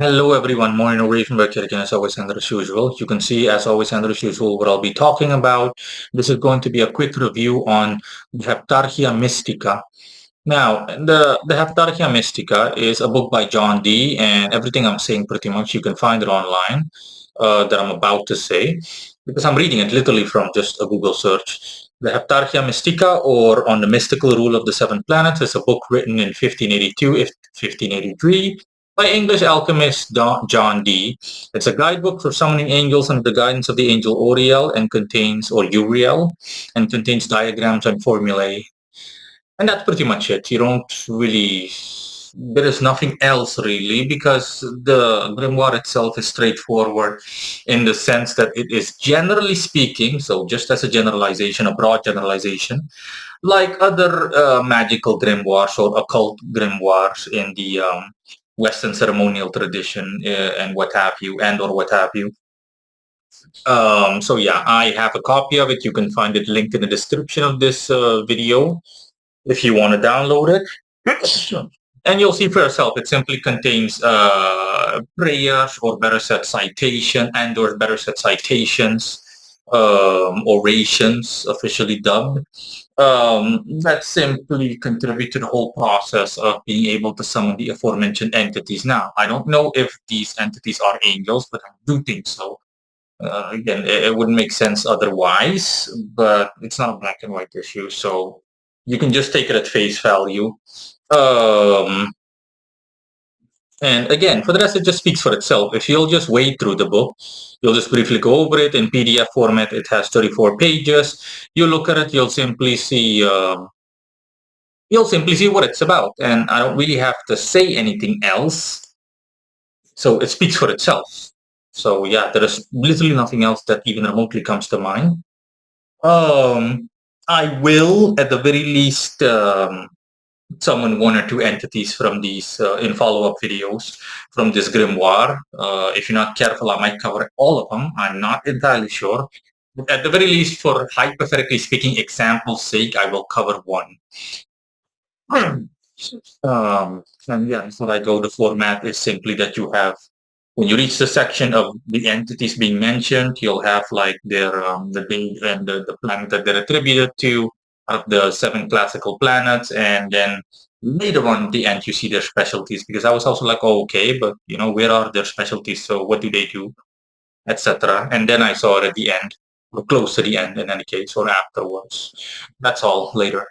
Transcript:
Hello everyone, more innovation by Kirkin as always and as usual. You can see as always and as usual what I'll be talking about. This is going to be a quick review on the Heptarchia Mystica. Now, the Heptarchia Mystica is a book by John Dee, and everything I'm saying pretty much you can find it online that I'm about to say because I'm reading it literally from just a Google search. The Heptarchia Mystica, or On the Mystical Rule of the Seven Planets, is a book written in 1582, 1583 by English alchemist John Dee. It's a guidebook for summoning angels under the guidance of the angel Uriel, and contains diagrams and formulae. And that's pretty much it. You don't really, there is nothing else really because the grimoire itself is straightforward in the sense that it is generally speaking, so just as a generalization, a broad generalization, like other magical grimoires or occult grimoires in the Western ceremonial tradition and what have you, and or what have you. So yeah, I have a copy of it. You can find it linked in the description of this video if you want to download it. And you'll see for yourself, it simply contains prayers, or better said citation, and or better said citations, orations, officially dubbed, that simply contribute to the whole process of being able to summon the aforementioned entities. Now, I don't know if these entities are angels, but I do think so. Again, it wouldn't make sense otherwise, but it's not a black and white issue, so you can just take it at face value. Um, and again, for the rest, it just speaks for itself. If you'll just wade through the book, you'll just briefly go over it in PDF format. It has 34 pages. You look at it, you'll simply see what it's about. And I don't really have to say anything else. So it speaks for itself. So yeah, there is literally nothing else that even remotely comes to mind. Um, I will, at the very least, summon one or two entities from these in follow-up videos from this grimoire. If you're not careful, I might cover all of them. I'm not entirely sure. But at the very least, for hypothetically speaking, example's sake, I will cover one. And yeah, so I go, the format is simply that you have, when you reach the section of the entities being mentioned, you'll have like their the date and the planet that they're attributed to, of the seven classical planets, and then later on at the end you see their specialties. Because I was also like, oh, okay, but where are their specialties? So what do they do, etc. And then I saw it at the end, or close to the end in any case, or afterwards. That's all later.